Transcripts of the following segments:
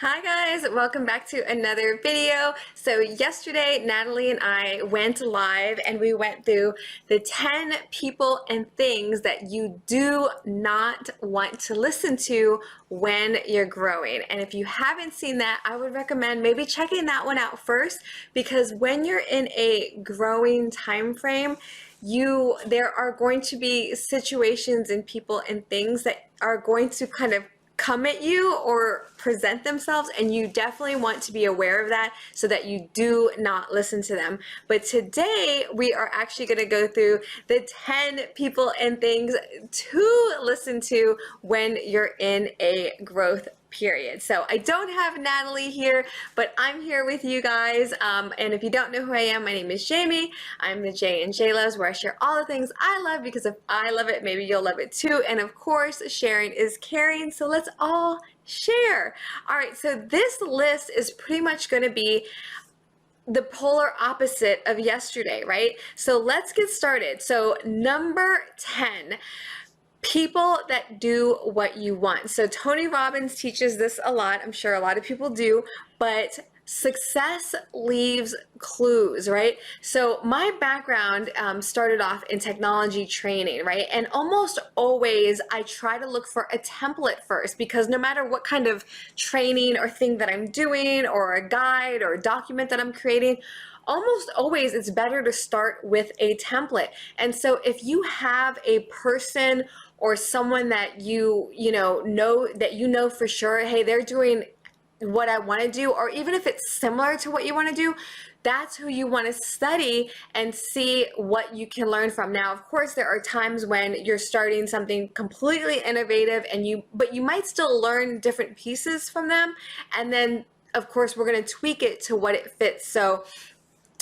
Hi guys, welcome back to another video. So yesterday, Natalie and I went live and we went through the 10 people and things that you do not want to listen to when you're growing. And if you haven't seen that, I would recommend maybe checking that one out first, because when you're in a growing time frame, there are going to be situations and people and things that are going to kind of come at you or present themselves, and you definitely want to be aware of that so that you do not listen to them. But today we are actually going to go through the 10 people and things to listen to when you're in a growth period. So I don't have Natalie here, but I'm here with you guys. And if you don't know who I am, my name is Jaime. I'm the J in JLOVES, where I share all the things I love, because if I love it, maybe you'll love it too. And of course, sharing is caring. So let's all share. All right, so this list is pretty much going to be the polar opposite of yesterday, right? So let's get started. So number 10. People that do what you want. So Tony Robbins teaches this a lot. I'm sure a lot of people do, but success leaves clues, right? So my background started off in technology training, right? And almost always I try to look for a template first, because no matter what kind of training or thing that I'm doing, or a guide or a document that I'm creating, almost always it's better to start with a template. And so if you have a person or someone that you know for sure, hey, they're doing what I want to do, or even if it's similar to what you want to do, that's who you want to study and see what you can learn from. Now, of course, there are times when you're starting something completely innovative but you might still learn different pieces from them. And then of course, we're going to tweak it to what it fits. So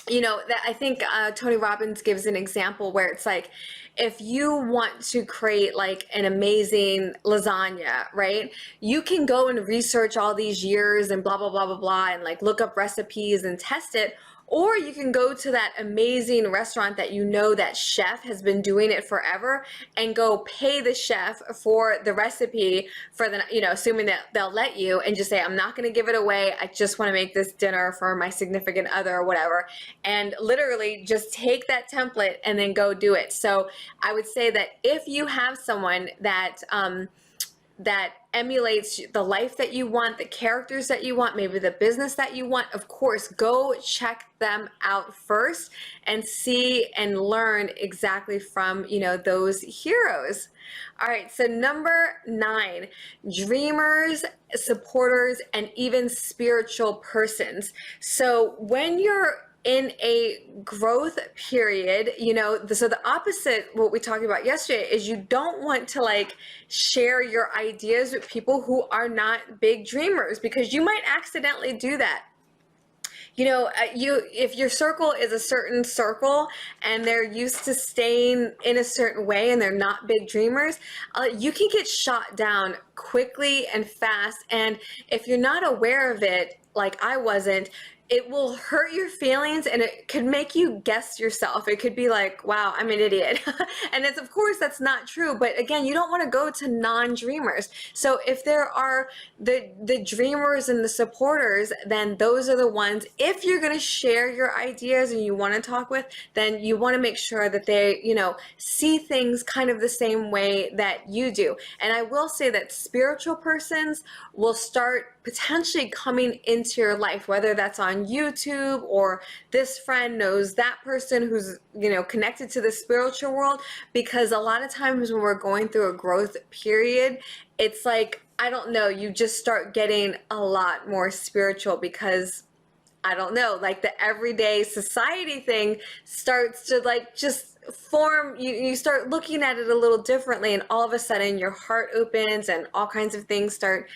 that I think Tony Robbins gives an example where it's like, if you want to create like an amazing lasagna, right? You can go and research all these years and blah, blah, blah, blah, blah, and like look up recipes and test it. Or you can go to that amazing restaurant that that chef has been doing it forever, and go pay the chef for the recipe for assuming that they'll let you, and just say, I'm not going to give it away. I just want to make this dinner for my significant other or whatever. And literally just take that template and then go do it. So I would say that if you have someone that emulates the life that you want, the characters that you want, maybe the business that you want, of course, go check them out first and see and learn exactly from, those heroes. All right, so number 9, dreamers, supporters, and even spiritual persons. So when you're in a growth period, so the opposite, what we talked about yesterday, is you don't want to like share your ideas with people who are not big dreamers, because you might accidentally do that. If your circle is a certain circle and they're used to staying in a certain way and they're not big dreamers, you can get shot down quickly and fast. And if you're not aware of it, like I wasn't, it will hurt your feelings, and it could make you guess yourself. It could be like, wow, I'm an idiot. And of course, that's not true. But again, you don't want to go to non-dreamers. So if there are the dreamers and the supporters, then those are the ones, if you're going to share your ideas and you want to talk with, then you want to make sure that they, see things kind of the same way that you do. And I will say that spiritual persons will start potentially coming into your life, whether that's on YouTube, or this friend knows that person who's connected to the spiritual world. Because a lot of times when we're going through a growth period, it's like, I don't know, you just start getting a lot more spiritual, because I don't know, like the everyday society thing starts to like just form, you start looking at it a little differently, and all of a sudden your heart opens and all kinds of things start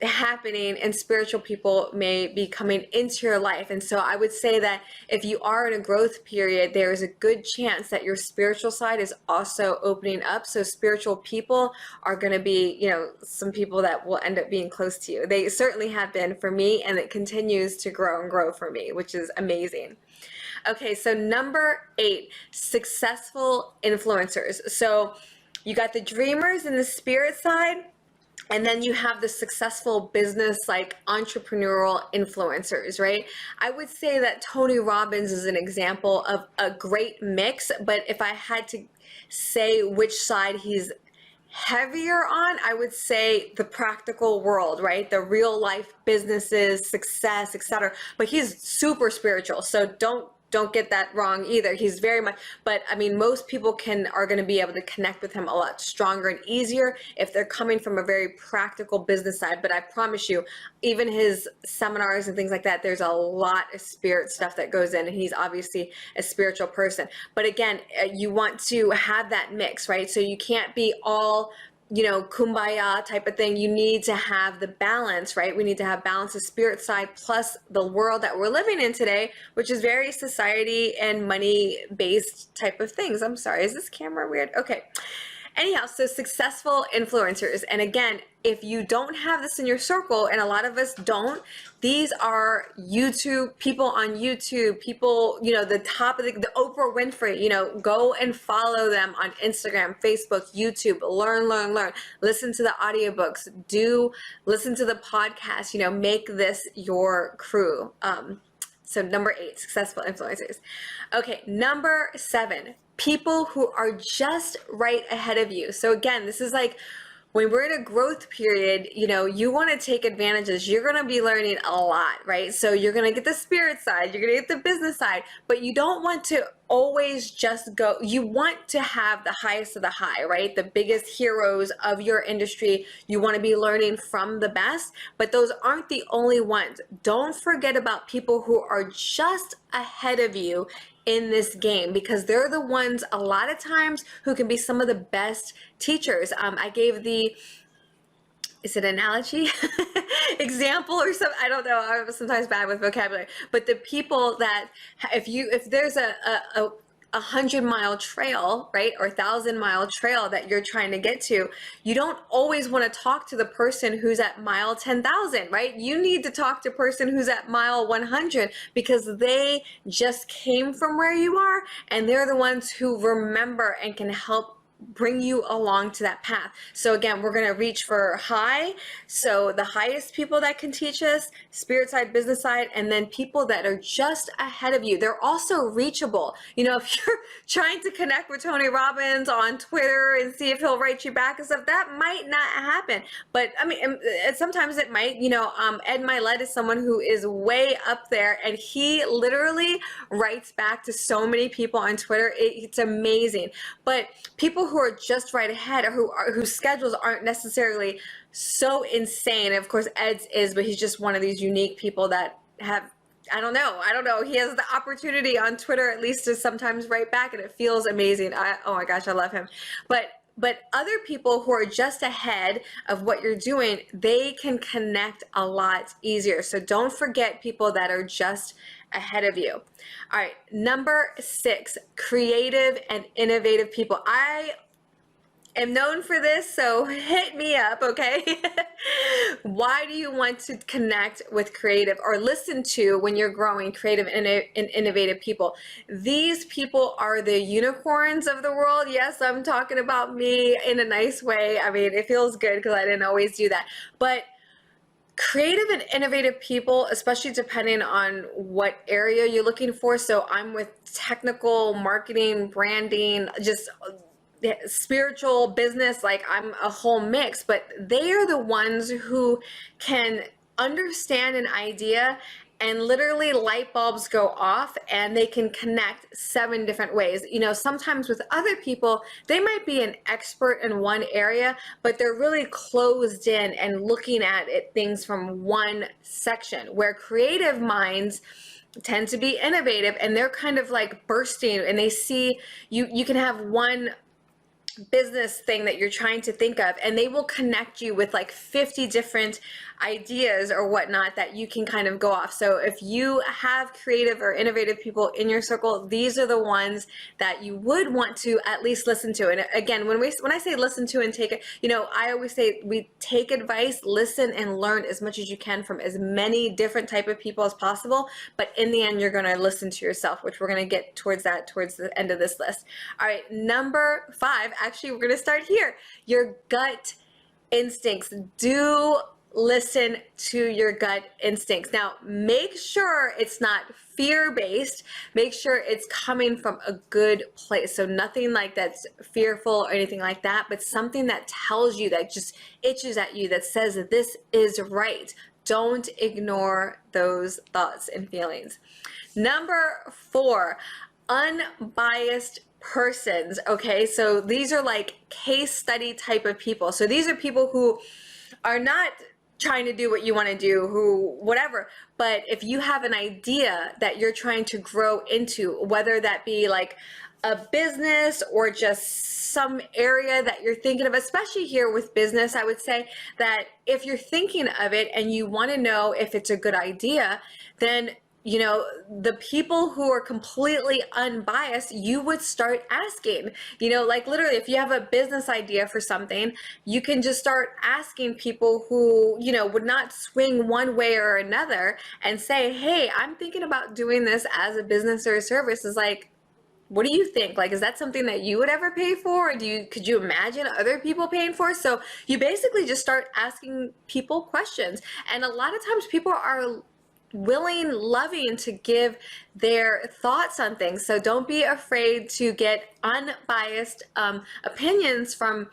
happening, and spiritual people may be coming into your life. And so I would say that if you are in a growth period, there is a good chance that your spiritual side is also opening up. So spiritual people are going to be, some people that will end up being close to you. They certainly have been for me, and it continues to grow and grow for me, which is amazing. Okay, so number 8, successful influencers. So you got the dreamers and the spirit side. And then you have the successful business, like entrepreneurial influencers, right? I would say that Tony Robbins is an example of a great mix, but if I had to say which side he's heavier on, I would say the practical world, right? The real life businesses, success, etc. But he's super spiritual, so don't get that wrong either. He's very much, but I mean, most people are going to be able to connect with him a lot stronger and easier if they're coming from a very practical business side. But I promise you, even his seminars and things like that, there's a lot of spirit stuff that goes in, and he's obviously a spiritual person. But again, you want to have that mix, right? So you can't be all, you know, kumbaya type of thing. You need to have the balance, right? We need to have balance, the spirit side plus the world that we're living in today, which is very society and money based type of things. I'm sorry, is this camera weird? Okay. Anyhow, so successful influencers. And again, if you don't have this in your circle, and a lot of us don't, these are YouTube, people on YouTube, people, you know, the top of the Oprah Winfrey, you know, go and follow them on Instagram, Facebook, YouTube, learn. Listen to the audiobooks, listen to the podcast, you know, make this your crew. So number 8, successful influencers. Okay, number 7, people who are just right ahead of you. So again, this is like when we're in a growth period, you know, you want to take advantages. You're going to be learning a lot, right? So you're going to get the spirit side, you're going to get the business side, but you don't want to always just go. You want to have the highest of the high, right? The biggest heroes of your industry. You want to be learning from the best, but those aren't the only ones. Don't forget about people who are just ahead of you in this game, because they're the ones a lot of times who can be some of the best teachers. I gave is it analogy example or something? I don't know. I'm sometimes bad with vocabulary, but the people that if there's a 100-mile trail, right, or 1,000-mile trail that you're trying to get to, you don't always want to talk to the person who's at mile 10,000, right? You need to talk to the person who's at mile 100, because they just came from where you are, and they're the ones who remember and can help bring you along to that path. So again, we're going to reach for high. So the highest people that can teach us, spirit side, business side, and then people that are just ahead of you. They're also reachable. You know, if you're trying to connect with Tony Robbins on Twitter and see if he'll write you back and stuff, that might not happen. But I mean, sometimes it might. You know, Ed Milet is someone who is way up there, and he literally writes back to so many people on Twitter. It's amazing. But people who are just right ahead, or whose schedules aren't necessarily so insane. Of course, Ed's is, but he's just one of these unique people that have, I don't know. He has the opportunity on Twitter at least to sometimes write back, and it feels amazing. Oh my gosh, I love him. But other people who are just ahead of what you're doing, they can connect a lot easier. So don't forget people that are just ahead of you. All right, number 6, creative and innovative people. I am known for this, so hit me up, okay? Why do you want to connect with creative, or listen to, when you're growing, creative and innovative people? These people are the unicorns of the world. Yes, I'm talking about me in a nice way. I mean, it feels good because I didn't always do that. But creative and innovative people, especially depending on what area you're looking for. So I'm with technical, marketing, branding, just spiritual, business, like I'm a whole mix, but they are the ones who can understand an idea and literally light bulbs go off, and they can connect 7 different ways. You know, sometimes with other people, they might be an expert in one area, but they're really closed in and looking at things from one section, where creative minds tend to be innovative, and they're kind of like bursting, and they see you can have one business thing that you're trying to think of, and they will connect you with like 50 different ideas or whatnot that you can kind of go off. So if you have creative or innovative people in your circle, these are the ones that you would want to at least listen to. And again, when I say listen to and take it, you know, I always say we take advice, listen, and learn as much as you can from as many different type of people as possible. But in the end, you're going to listen to yourself, which we're going to get towards the end of this list. All right, number 5, actually, we're going to start here. Your gut instincts. Do listen to your gut instincts. Now, make sure it's not fear-based. Make sure it's coming from a good place. So nothing like that's fearful or anything like that, but something that tells you, that just itches at you, that says that this is right. Don't ignore those thoughts and feelings. Number 4, unbiased persons. Okay, so these are like case study type of people. So these are people who are not trying to do what you want to do, who whatever, but if you have an idea that you're trying to grow into, whether that be like a business or just some area that you're thinking of, especially here with business, I would say that if you're thinking of it and you want to know if it's a good idea, then you know, the people who are completely unbiased, you would start asking, you know, like literally if you have a business idea for something, you can just start asking people who, you know, would not swing one way or another and say, hey, I'm thinking about doing this as a business or a service. Is like, what do you think? Like, is that something that you would ever pay for? Or could you imagine other people paying for? So you basically just start asking people questions. And a lot of times people are willing, loving to give their thoughts on things. So don't be afraid to get unbiased opinions from,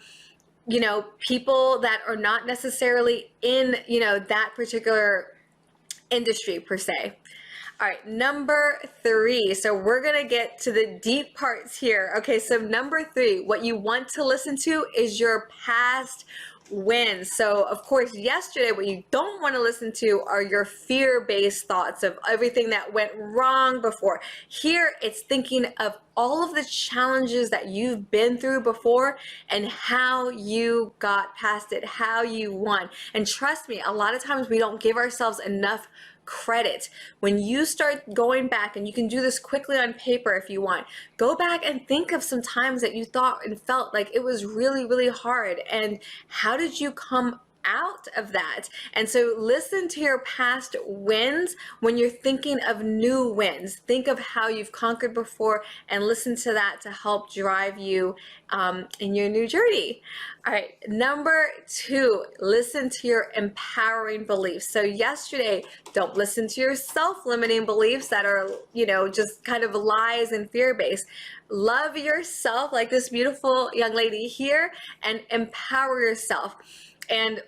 you know, people that are not necessarily in, you know, that particular industry per se. All right, number 3. So we're going to get to the deep parts here. Okay, so number 3, what you want to listen to is your past wins. So of course, yesterday, what you don't want to listen to are your fear-based thoughts of everything that went wrong before. Here, it's thinking of all of the challenges that you've been through before and how you got past it, how you won. And trust me, a lot of times we don't give ourselves enough credit. When you start going back, and you can do this quickly on paper if you want, go back and think of some times that you thought and felt like it was really, really hard, and how did you come out of that? And so listen to your past wins when you're thinking of new wins. Think of how you've conquered before and listen to that to help drive you in your new journey. All right, number 2, listen to your empowering beliefs. So yesterday, don't listen to your self-limiting beliefs that are, you know, just kind of lies and fear-based. Love yourself like this beautiful young lady here, and empower yourself. And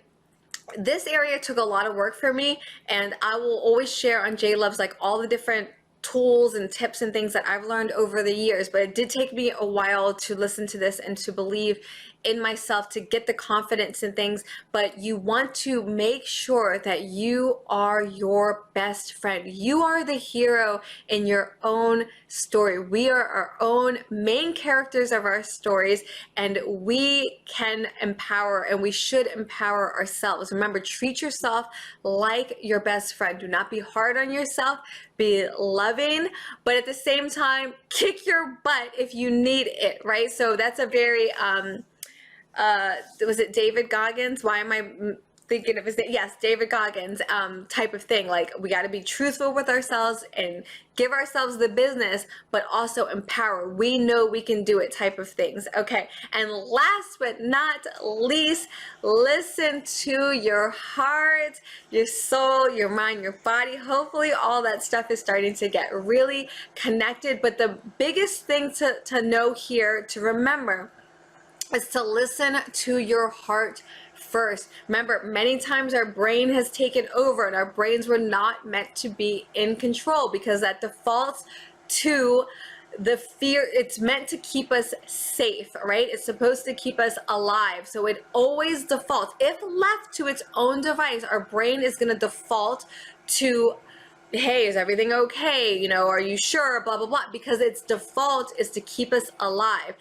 this area took a lot of work for me, and I will always share on JLOVES like all the different tools and tips and things that I've learned over the years, but it did take me a while to listen to this and to believe in myself, to get the confidence in things. But you want to make sure that you are your best friend. You are the hero in your own story. We are our own main characters of our stories, and we can empower, and we should empower ourselves. Remember, treat yourself like your best friend. Do not be hard on yourself. Be loving, but at the same time, kick your butt if you need it, right? So that's a very, was it David Goggins? Why am I thinking of his name? Yes, David Goggins type of thing. Like, we got to be truthful with ourselves and give ourselves the business, but also empower. We know we can do it type of things. Okay. And last but not least, listen to your heart, your soul, your mind, your body. Hopefully all that stuff is starting to get really connected. But the biggest thing to know here, to remember, is to listen to your heart first. Remember, many times our brain has taken over, and our brains were not meant to be in control, because that defaults to the fear. It's meant to keep us safe, right? It's supposed to keep us alive. So it always defaults. If left to its own device, our brain is going to default to, hey, is everything okay? You know, are you sure? Blah, blah, blah. Because its default is to keep us alive.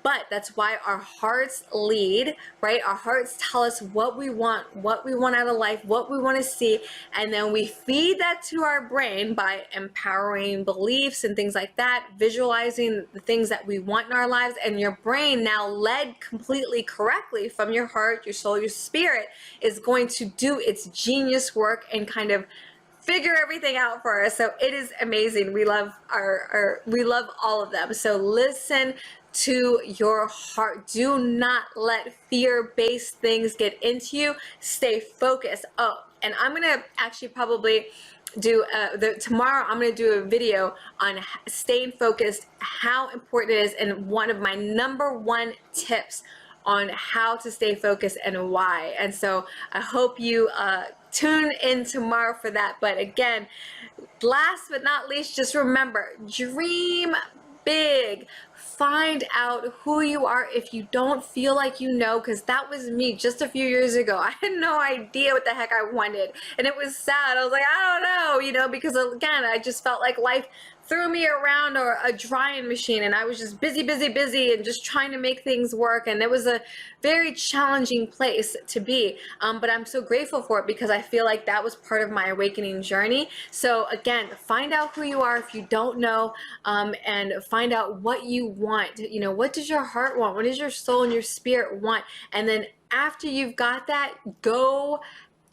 But that's why our hearts lead, right? Our hearts tell us what we want out of life, what we want to see. And then we feed that to our brain by empowering beliefs and things like that, visualizing the things that we want in our lives. And your brain, now led completely correctly from your heart, your soul, your spirit, is going to do its genius work and kind of figure everything out for us. So it is amazing. We love we love all of them. So listen to your heart. Do not let fear-based things get into you. Stay focused. Oh, and I'm gonna actually probably do tomorrow I'm going to do a video on staying focused, how important it is, and one of my #1 tips on how to stay focused and why. And so I hope you tune in tomorrow for that. But again, last but not least, just remember, dream big. Find out who you are if you don't feel like you know, because that was me just a few years ago. I had no idea what the heck I wanted, and it was sad. I was like, I don't know, you know, because again, I just felt like life threw me around or a drying machine, and I was just busy and just trying to make things work, and it was a very challenging place to be, but I'm so grateful for it because I feel like that was part of my awakening journey. So again, find out who you are if you don't know, and find out what you want. You know, what does your heart want? What does your soul and your spirit want? And then after you've got that, go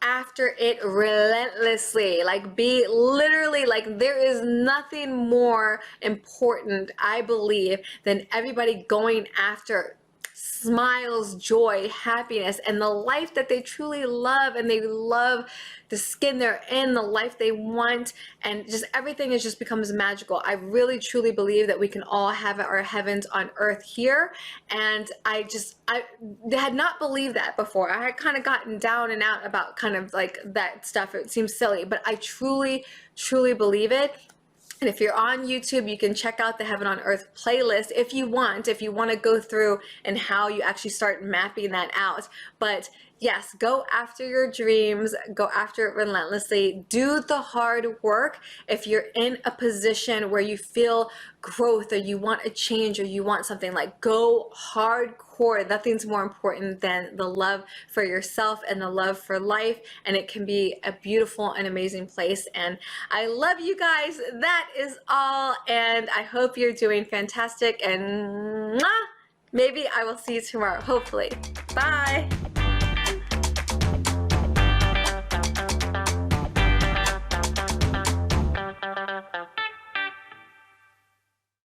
after it relentlessly. Like, be literally, like, there is nothing more important, I believe, than everybody going after smiles, joy, happiness, and the life that they truly love, and they love the skin they're in, the life they want, and just everything is just becomes magical. I really truly believe that we can all have our heavens on earth here, and I had not believed that before. I had kind of gotten down and out about kind of like that stuff. It seems silly, but I truly believe it. And if you're on YouTube, you can check out the Heaven on Earth playlist if you want to go through and how you actually start mapping that out. But yes, go after your dreams, go after it relentlessly, do the hard work. If you're in a position where you feel growth, or you want a change, or you want something, like, go hardcore. Nothing's more important than the love for yourself and the love for life, and it can be a beautiful and amazing place. And I love you guys. That is all, and I hope you're doing fantastic, and maybe I will see you tomorrow, hopefully. Bye.